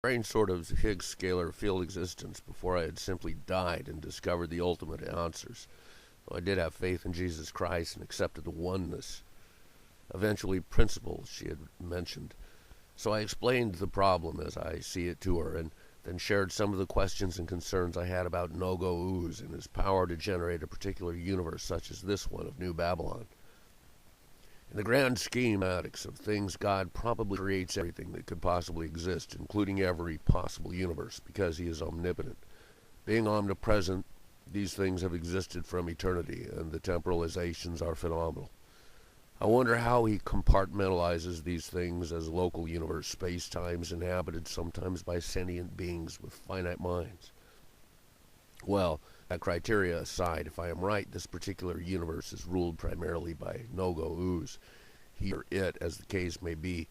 strange sort of Higgs scalar field existence before I had simply died and discovered the ultimate answers. Though I did have faith in Jesus Christ and accepted the oneness, eventually principles she had mentioned. So I explained the problem as I see it to her, and then shared some of the questions and concerns I had about No-Go Ooze and his power to generate a particular universe such as this one of New Babylon. In the grand schematics of things, God probably creates everything that could possibly exist, including every possible universe, because he is omnipotent. Being omnipresent, these things have existed from eternity, and the temporalizations are phenomenal. I wonder how he compartmentalizes these things as local universe space-times inhabited sometimes by sentient beings with finite minds. Well, that criteria aside, if I am right, this particular universe is ruled primarily by No-Go Ooze. He or it, as the case may be,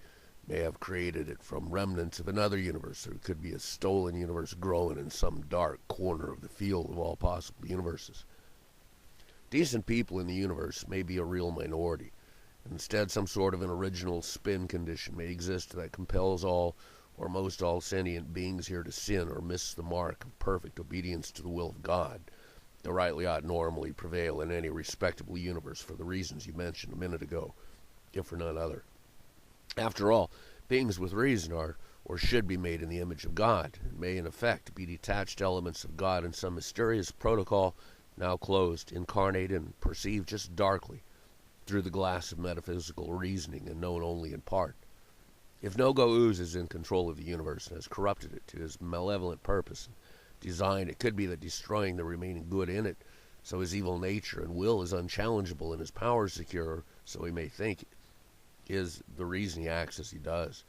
may have created it from remnants of another universe, or it could be a stolen universe growing in some dark corner of the field of all possible universes. Decent people in the universe may be a real minority. Instead, some sort of an original spin condition may exist that compels all or most all sentient beings here to sin or miss the mark of perfect obedience to the will of God. The rightly ought normally prevail in any respectable universe for the reasons you mentioned a minute ago, if for none other. After all, beings with reason are or should be made in the image of God, and may in effect be detached elements of God in some mysterious protocol now closed, incarnate, and perceived just darkly through the glass of metaphysical reasoning and known only in part. If No-Go Ooze is in control of the universe and has corrupted it to his malevolent purpose and design, it could be that destroying the remaining good in it, so his evil nature and will is unchallengeable and his power secure, so he may think, is the reason he acts as he does.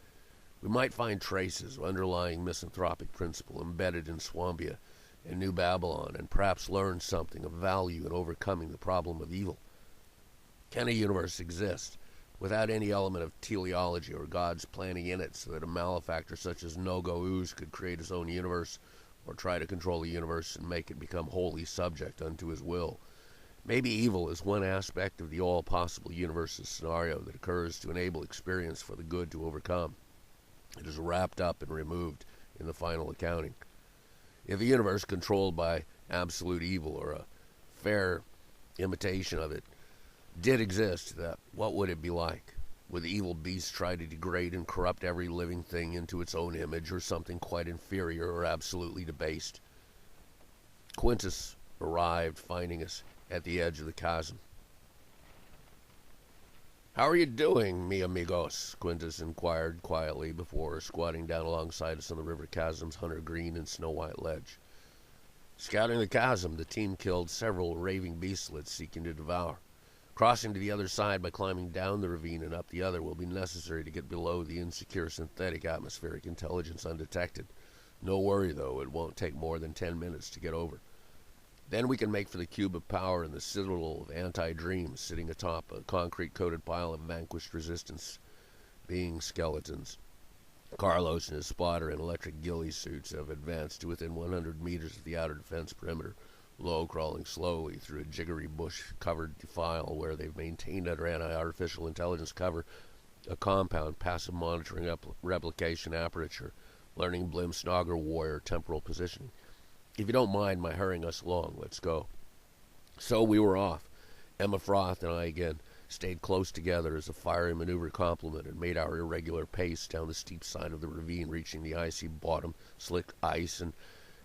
We might find traces of underlying misanthropic principle embedded in Swambia and New Babylon, and perhaps learn something of value in overcoming the problem of evil. Can a universe exist without any element of teleology or God's planning in it, so that a malefactor such as No-Go Ooze could create his own universe or try to control the universe and make it become wholly subject unto his will? Maybe evil is one aspect of the all possible universes scenario that occurs to enable experience for the good to overcome. It is wrapped up and removed in the final accounting. If a universe controlled by absolute evil, or a fair imitation of it, did exist, what would it be like? Would the evil beast try to degrade and corrupt every living thing into its own image, or something quite inferior or absolutely debased? Quintus arrived, finding us at the edge of the chasm. "How are you doing, mi amigos?" Quintus inquired quietly before squatting down alongside us on the river chasm's hunter green and snow-white ledge. "Scouting the chasm, the team killed several raving beastlets seeking to devour. Crossing to the other side by climbing down the ravine and up the other will be necessary to get below the insecure synthetic atmospheric intelligence undetected. No worry, though, it won't take more than 10 minutes to get over. Then we can make for the cube of power and the citadel of anti-dreams sitting atop a concrete-coated pile of vanquished resistance being skeletons. Carlos and his spotter in electric ghillie suits have advanced to within 100 meters of the outer defense perimeter, low, crawling slowly through a jiggery bush-covered defile where they've maintained under anti-artificial intelligence cover a compound passive monitoring replication aperture, learning Blim-Snogger warrior temporal positioning. If you don't mind my hurrying us along, let's go." So we were off. Emma Froth and I again stayed close together as a fiery maneuver complement and made our irregular pace down the steep side of the ravine, reaching the icy bottom, slick ice, and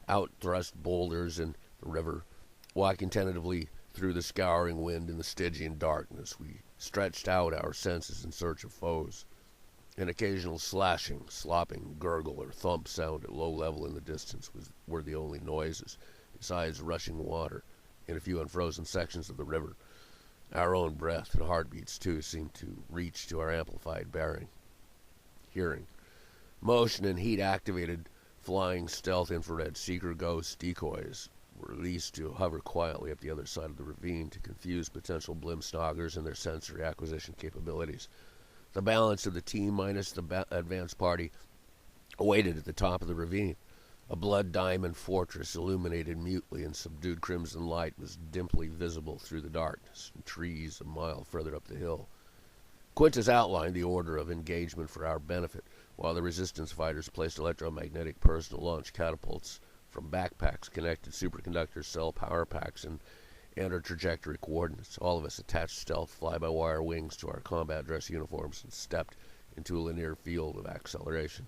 out-thrust boulders and the river. Walking tentatively through the scouring wind in the Stygian darkness, we stretched out our senses in search of foes. An occasional slashing, slopping gurgle or thump sound at low level in the distance were the only noises, besides rushing water in a few unfrozen sections of the river. Our own breath and heartbeats, too, seemed to reach to our amplified hearing. Motion and heat-activated flying stealth infrared seeker ghost decoys were released to hover quietly up the other side of the ravine to confuse potential Blim-Snoggers and their sensory acquisition capabilities. The balance of the team, minus the advance party, awaited at the top of the ravine. A blood diamond fortress illuminated mutely in subdued crimson light was dimly visible through the darkness, and trees a mile further up the hill. Quintus outlined the order of engagement for our benefit. while the resistance fighters placed electromagnetic personal launch catapults from backpacks connected superconductor cell power packs and entered trajectory coordinates. All of us attached stealth fly-by-wire wings to our combat dress uniforms and stepped into a linear field of acceleration.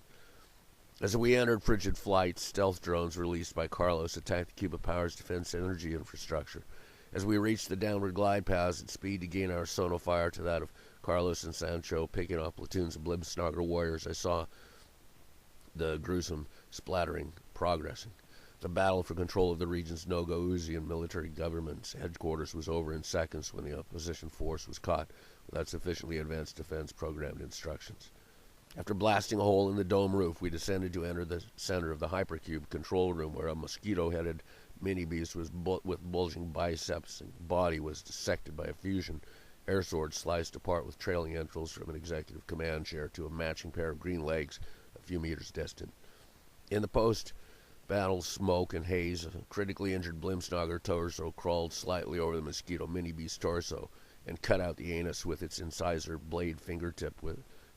As we entered frigid flight, stealth drones released by Carlos attacked the Cuba Power's defense energy infrastructure. As we reached the downward glide paths at speed to gain our sonofire to that of Carlos and Sancho, picking off platoons of Blimsnogger warriors, I saw the gruesome splattering progressing. The battle for control of the region's Nogo-Uzian military government's headquarters was over in seconds when the opposition force was caught without sufficiently advanced defense programmed instructions. After blasting a hole in the dome roof, we descended to enter the center of the hypercube control room, where a mosquito-headed mini-beast with bulging biceps and body was dissected by a fusion air sword sliced apart with trailing entrails from an executive command chair to a matching pair of green legs a few meters distant. In the post-battle smoke and haze, a critically injured Blimsnogger torso crawled slightly over the mosquito mini-beast's torso and cut out the anus with its incisor blade fingertip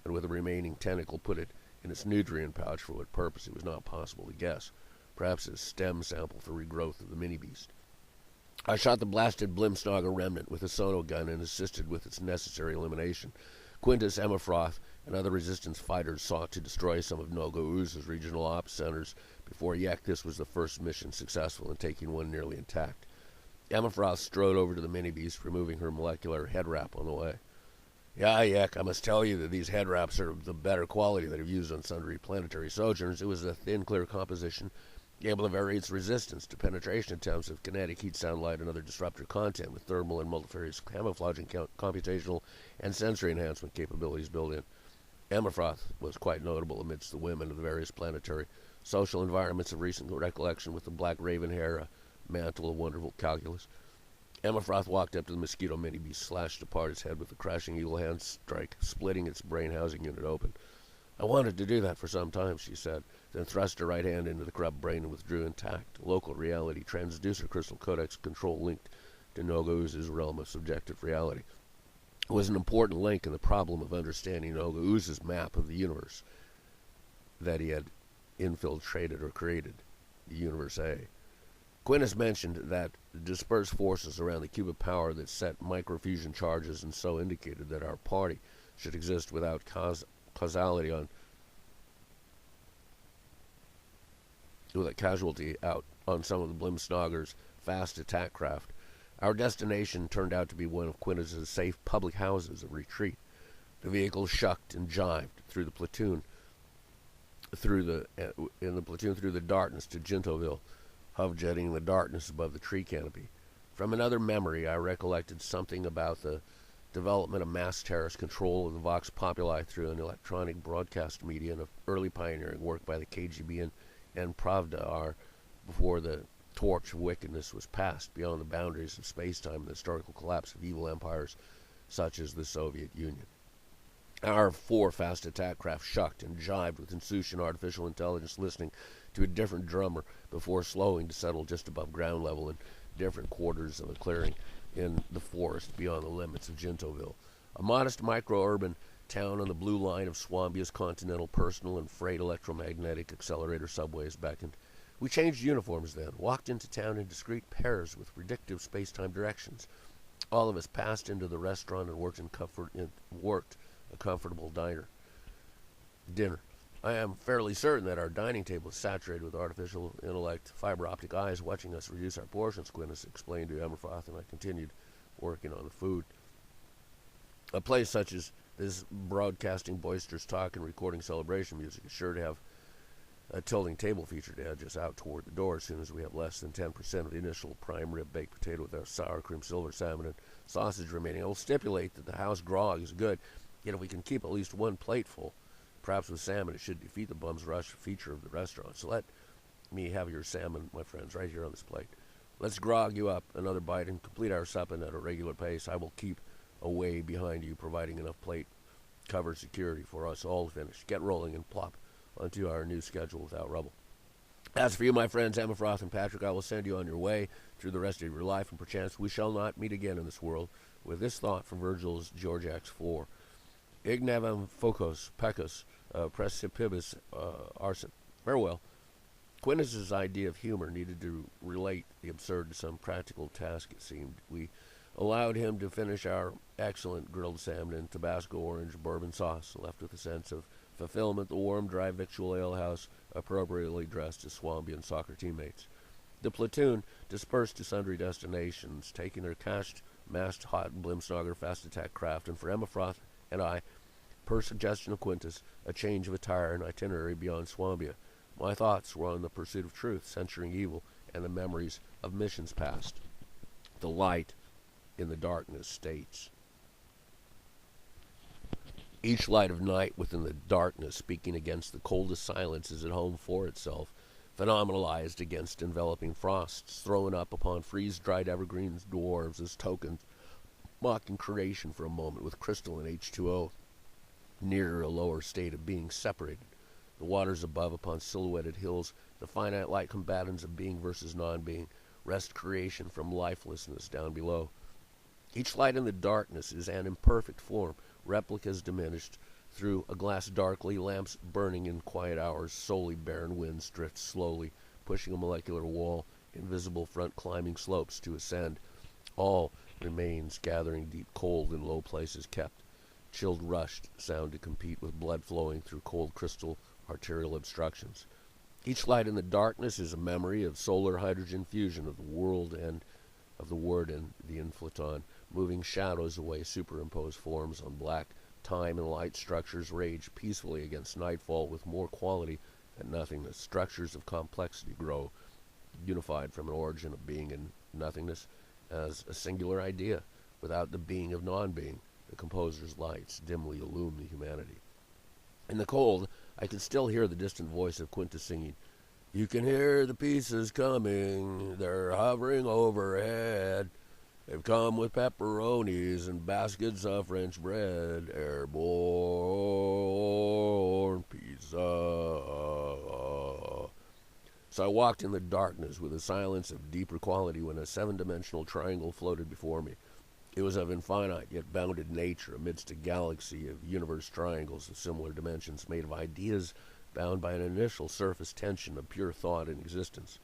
and with a remaining tentacle put it in its nutrient pouch. For what purpose it was not possible to guess. Perhaps a stem sample for regrowth of the mini-beast. I shot the blasted Blimsnogger remnant with a sono gun and assisted with its necessary elimination. Quintus, Emafroth, and other resistance fighters sought to destroy some of Nogo-Uza's regional ops centers before yet this was the first mission successful in taking one nearly intact. Emafroth strode over to the mini-beast, removing her molecular head wrap on the way. Yeah, Yek, I must tell you that these head wraps are of the better quality that I've used on sundry planetary sojourners. It was a thin, clear composition, able to vary its resistance to penetration attempts of kinetic, heat, sound, light, and other disruptor content with thermal and multifarious camouflaging, computational, and sensory enhancement capabilities built in. Emafroth was quite notable amidst the women of the various planetary social environments of recent recollection, with the black raven hair, a mantle of wonderful calculus. Emafroth walked up to the mosquito mini-beast, slashed apart its head with a crashing eagle hand strike, splitting its brain housing unit open. I wanted to do that for some time, she said, then thrust her right hand into the corrupt brain and withdrew intact. Local reality, transducer crystal codex control linked to Nogo-Uza's realm of subjective reality. It was an important link in the problem of understanding Nogo-Uza's map of the universe that he had infiltrated or created, the Universe A. Quintus mentioned that the dispersed forces around the Cuba Power that set microfusion charges and so indicated that our party should exist without causality with a casualty out on some of the Blimsnogger's fast attack craft. Our destination turned out to be one of Quintus's safe public houses of retreat. The vehicle shucked and jived through the platoon through the darkness to Gintoville, hovejetting in the darkness above the tree canopy. From another memory, I recollected something about the development of mass terrorist control of the Vox Populi through an electronic broadcast media and of early pioneering work by the KGB and Pravda before the torch of wickedness was passed beyond the boundaries of space-time and the historical collapse of evil empires such as the Soviet Union. Our 4 fast attack craft shucked and jived with insouciant artificial intelligence, listening to a different drummer before slowing to settle just above ground level in different quarters of a clearing in the forest beyond the limits of Gintoville. A modest micro-urban town on the blue line of Swambia's continental personal and freight electromagnetic accelerator subways beckoned. We changed uniforms then, walked into town in discrete pairs with predictive space-time directions. All of us passed into the restaurant and worked a comfortable dinner. I am fairly certain that our dining table is saturated with artificial intellect, fiber optic eyes watching us reduce our portions, Quintus explained to Emafroth, and I continued working on the food. A place such as this, broadcasting boisterous talk and recording celebration music, is sure to have a tilting table feature to edge us out toward the door as soon as we have less than 10% of the initial prime rib baked potato with our sour cream, silver salmon, and sausage remaining. I will stipulate that the house grog is good, yet if we can keep at least one plate full, perhaps with salmon, it should defeat the bum's rush feature of the restaurant. So let me have your salmon, my friends, right here on this plate. Let's grog you up another bite and complete our supping at a regular pace. I will keep away behind you, providing enough plate cover security for us all to finish. Get rolling and plop onto our new schedule without rubble. As for you, my friends, Emafroth and Patrick, I will send you on your way through the rest of your life, and perchance we shall not meet again in this world. With this thought from Virgil's Georgiacs 4. Ignavem phocos, pecus, precipibus arsen. Farewell. Quintus's idea of humor needed to relate the absurd to some practical task, it seemed. We allowed him to finish our excellent grilled salmon in Tabasco orange bourbon sauce, left with a sense of fulfillment, the warm, dry victual alehouse appropriately dressed as Swambia and soccer teammates. The platoon dispersed to sundry destinations, taking their cached, mast hot Blimsnogger fast attack craft, and for Emma Froth and I, per suggestion of Quintus, a change of attire and itinerary beyond Swambia. My thoughts were on the pursuit of truth, censuring evil, and the memories of missions past. The light in the darkness states. Each light of night within the darkness, speaking against the coldest silence, is at home for itself, phenomenalized against enveloping frosts, thrown up upon freeze-dried evergreens dwarves as tokens, mocking creation for a moment with crystal and H2O, nearer a lower state of being separated. The waters above upon silhouetted hills, the finite light combatants of being versus non-being, wrest creation from lifelessness down below. Each light in the darkness is an imperfect form, replicas diminished through a glass darkly, lamps burning in quiet hours, solely barren winds drift slowly, pushing a molecular wall, invisible front climbing slopes to ascend. All remains gathering deep cold in low places kept, chilled rushed sound to compete with blood flowing through cold crystal arterial obstructions. Each light in the darkness is a memory of solar hydrogen fusion of the world and of the word and the inflaton, moving shadows away, superimposed forms on black. Time and light structures rage peacefully against nightfall with more quality than nothingness. Structures of complexity grow, unified from an origin of being and nothingness as a singular idea. Without the being of non-being, the composer's lights dimly illume the humanity. In the cold, I could still hear the distant voice of Quintus singing, "You can hear the pieces coming, they're hovering overhead. They've come with pepperonis and baskets of French bread, airborne pizza." So I walked in the darkness with a silence of deeper quality when a seven-dimensional triangle floated before me. It was of infinite yet bounded nature amidst a galaxy of universe triangles of similar dimensions made of ideas bound by an initial surface tension of pure thought and existence.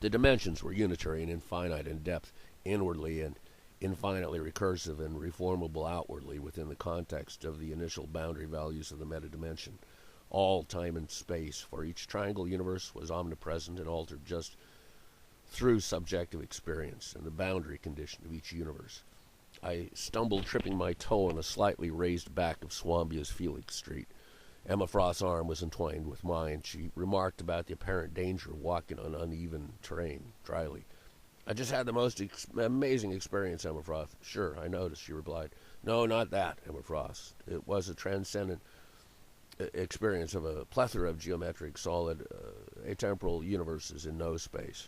The dimensions were unitary and infinite in depth, inwardly, and infinitely recursive and reformable outwardly within the context of the initial boundary values of the metadimension. All time and space for each triangle universe was omnipresent and altered just through subjective experience and the boundary condition of each universe. I stumbled, tripping my toe on a slightly raised back of Swambia's Felix Street. Emma Frost's arm was entwined with mine. She remarked about the apparent danger of walking on uneven terrain, dryly. "I just had the most amazing experience, Emma Frost." "Sure, I noticed," she replied. "No, not that, Emma Frost. It was a transcendent experience of a plethora of geometric, solid, atemporal universes in no space."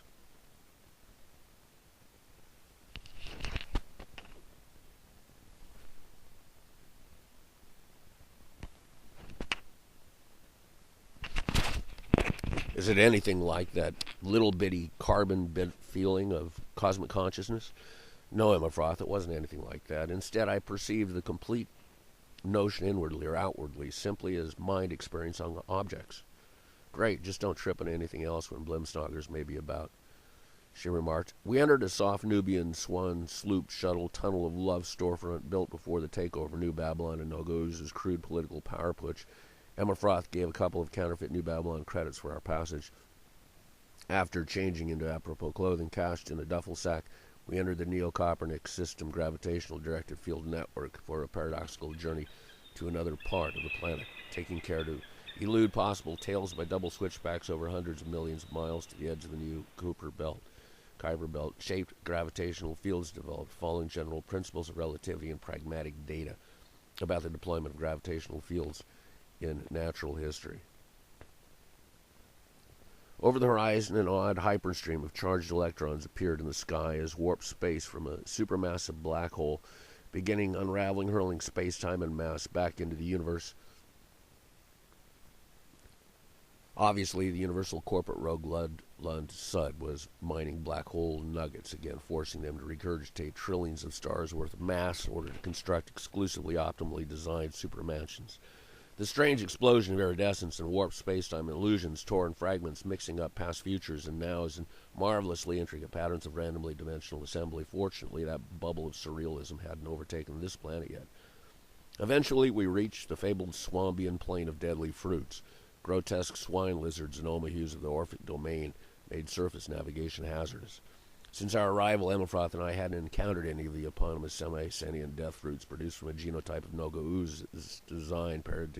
Is it anything like that little bitty carbon bit feeling of cosmic consciousness? No, Emma Froth, it wasn't anything like that. Instead, I perceived the complete notion inwardly or outwardly, simply as mind experience on objects. "Great, just don't trip on anything else when Blimsnoggers may be about," she remarked. We entered a soft Nubian swan sloop shuttle tunnel of love storefront built before the takeover of New Babylon and Nogoz's crude political power putsch. Emma Froth gave a couple of counterfeit New Babylon credits for our passage. After changing into apropos clothing cached in a duffel sack, we entered the Neo-Copernic system gravitational directed field network for a paradoxical journey to another part of the planet, taking care to elude possible tails by double switchbacks over hundreds of millions of miles to the edge of the new Kuiper Belt. Shaped gravitational fields developed following general principles of relativity and pragmatic data about the deployment of gravitational fields in natural history. Over the horizon, an odd hyperstream of charged electrons appeared in the sky as warp space from a supermassive black hole, beginning unraveling, hurling space-time and mass back into the universe. Obviously, the universal corporate rogue Lund Sud was mining black hole nuggets again, forcing them to regurgitate trillions of stars worth of mass in order to construct exclusively optimally designed supermansions. The strange explosion of iridescence and warped space-time illusions, torn fragments mixing up past futures and nows in marvelously intricate patterns of randomly dimensional assembly. Fortunately, that bubble of surrealism hadn't overtaken this planet yet. Eventually, we reached the fabled Swambian plain of deadly fruits. Grotesque swine lizards and omahues of the Orphic domain made surface navigation hazardous. Since our arrival, Emilfroth and I hadn't encountered any of the eponymous semi-sentient death fruits produced from a genotype of Noga ooze design paired to